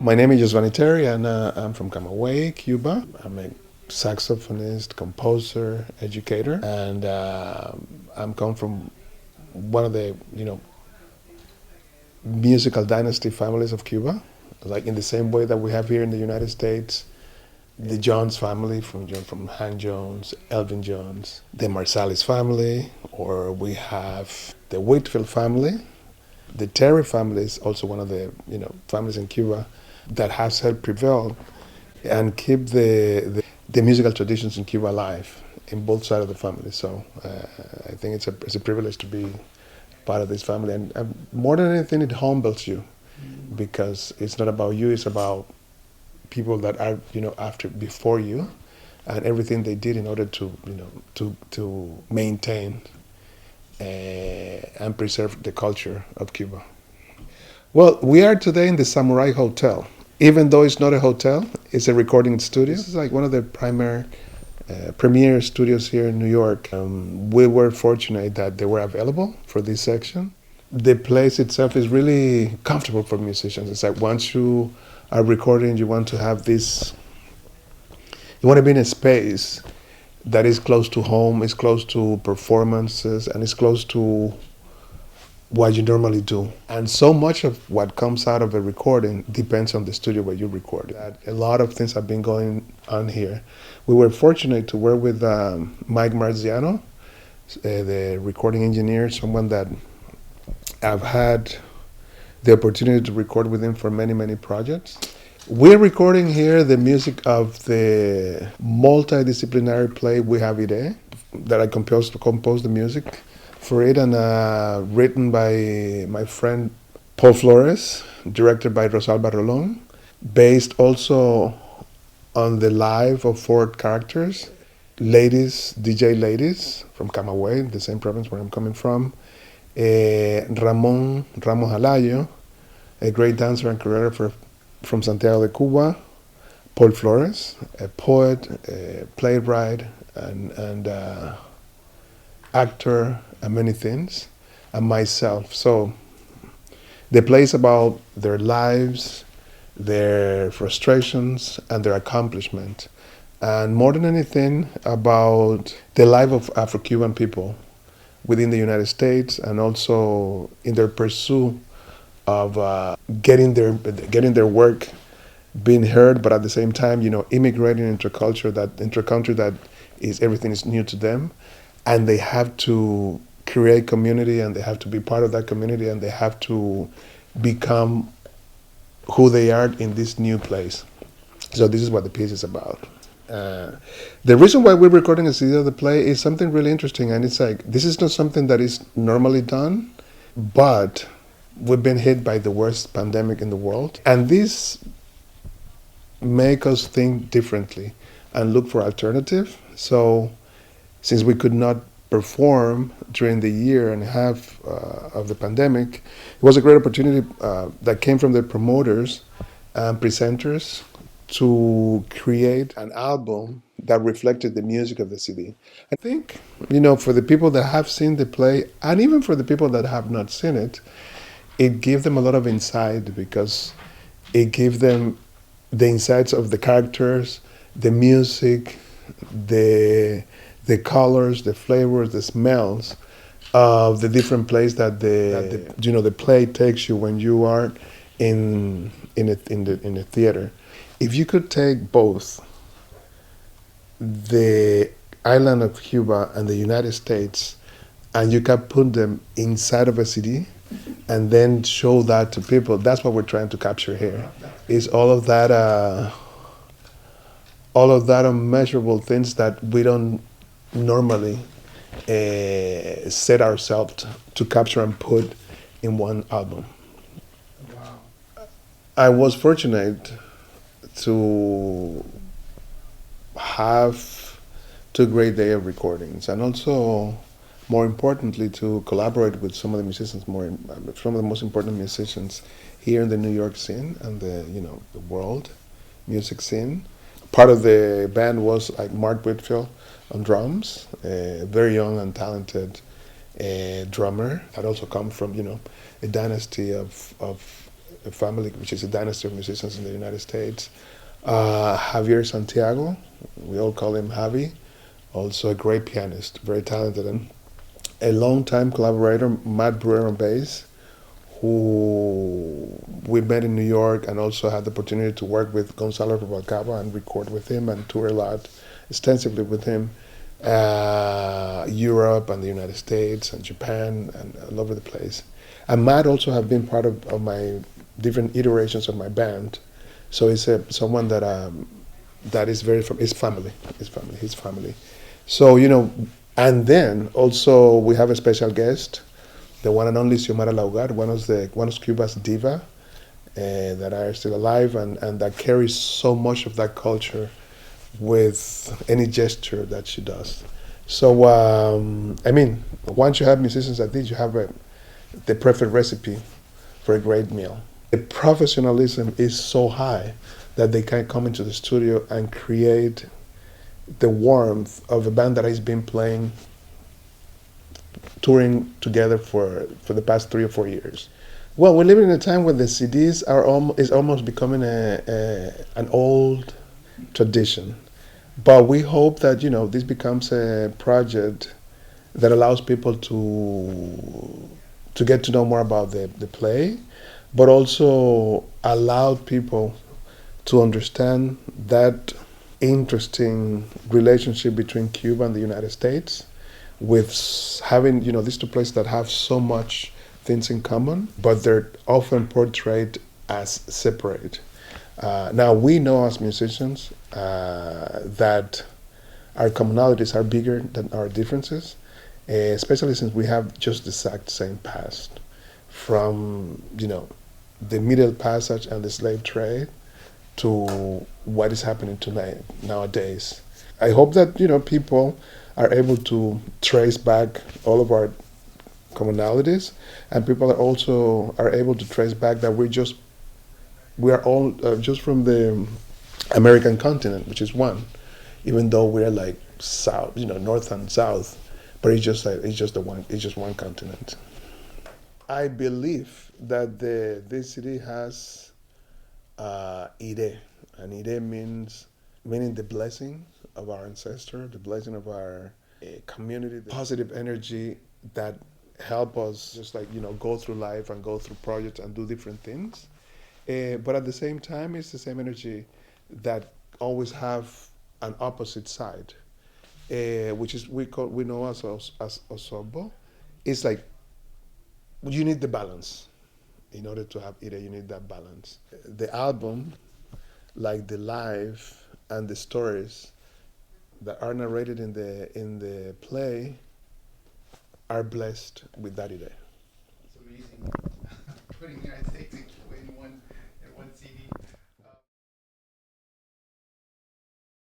My name is Yosvany and I'm from Camagüey, Cuba. I'm a saxophonist, composer, educator, and I'm come from one of the musical dynasty families of Cuba, like in the same way that we have here in the United States. The Jones family from Hank Jones, Elvin Jones, the Marsalis family, or we have the Whitfield family. The Terry family is also one of the families in Cuba that has helped prevail and keep the musical traditions in Cuba alive in both sides of the family. So I think it's a privilege to be part of this family, and more than anything, it humbles you because it's not about you; it's about people that are after before you, and everything they did in order to to maintain and preserve the culture of Cuba. Well, we are today in the Samurai Hotel. Even though it's not a hotel, it's a recording studio. This is like one of the premier studios here in New York. We were fortunate that they were available for this section. The place itself is really comfortable for musicians. It's like once you are recording, you want to have this, you want to be in a space that is close to home, is close to performances, and is close to what you normally do. And so much of what comes out of a recording depends on the studio where you record. A lot of things have been going on here. We were fortunate to work with Mike Marziano, the recording engineer, someone that I've had the opportunity to record with him for many, many projects. We're recording here the music of the multidisciplinary play We Have Ide, that I composed the music for it, and written by my friend Paul Flores, directed by Rosalba Rolón, based also on the life of four characters, DJ ladies from Camagüey, the same province where I'm coming from, Ramon Alayo, a great dancer and choreographer from Santiago de Cuba, Paul Flores, a poet, a playwright, and actor, and many things, and myself. So the play is about their lives, their frustrations, and their accomplishment, and more than anything about the life of Afro-Cuban people within the United States, and also in their pursuit of getting their work being heard, but at the same time, immigrating into a country that is everything is new to them, and they have to create community, and they have to be part of that community, and they have to become who they are in this new place. So this is what the piece is about. The reason why we're recording a CD of the play is something really interesting, and it's like this is not something that is normally done, but we've been hit by the worst pandemic in the world, and this make us think differently and look for alternative. So since we could not perform during the year and a half of the pandemic, it was a great opportunity that came from the promoters and presenters to create an album that reflected the music of the CD. I think, for the people that have seen the play, and even for the people that have not seen it, it gave them a lot of insight because it gave them the insights of the characters, the music, the colors, the flavors, the smells of the different places that the play takes you when you are in a theater. If you could take both the island of Cuba and the United States, and you can put them inside of a CD, and then show that to people, that's what we're trying to capture here. Is all of that unmeasurable things that we don't normally set ourselves to capture and put in one album. Wow. I was fortunate to have two great days of recordings, and also, more importantly, to collaborate with some of the musicians, some of the most important musicians here in the New York scene and the world music scene. Part of the band was like Mark Whitfield on drums, a very young and talented drummer that also comes from a dynasty of a family which is a dynasty of musicians in the United States. Javier Santiago, we all call him Javi, also a great pianist, very talented, and a long-time collaborator, Matt Brewer on bass, who we met in New York and also had the opportunity to work with Gonzalo Rubalcaba and record with him and tour a lot extensively with him. Europe and the United States and Japan and all over the place. And Matt also have been part of my different iterations of my band. So he's someone that is very from his family. So and then also we have a special guest, the one and only Xiomara Laugar, one of Cuba's diva, that are still alive and that carries so much of that culture with any gesture that she does. So, once you have musicians like this, you have the perfect recipe for a great meal. The professionalism is so high that they can come into the studio and create the warmth of a band that has been playing, touring together for the past 3 or 4 years. Well, we're living in a time when the CDs is almost becoming an old tradition. But we hope that this becomes a project that allows people to get to know more about the play, but also allow people to understand that interesting relationship between Cuba and the United States, with having these two places that have so much things in common, but they're often portrayed as separate. Now we know as musicians that our commonalities are bigger than our differences, especially since we have just the exact same past, from the Middle Passage and the slave trade to what is happening tonight nowadays. I hope that people are able to trace back all of our commonalities, and people are able to trace back that we are all just from the American continent, which is one, even though we're like south, north and south, but it's just one continent. I believe that this city has ire, and ire meaning the blessing of our ancestor, the blessing of our community, the positive energy that help us just like go through life and go through projects and do different things. But at the same time, it's the same energy that always have an opposite side, which is we know as osobo. It's like you need the balance. In order to have it, you need that balance. The album, like the life and the stories that are narrated in the play, are blessed with that idea. It's amazing. Putting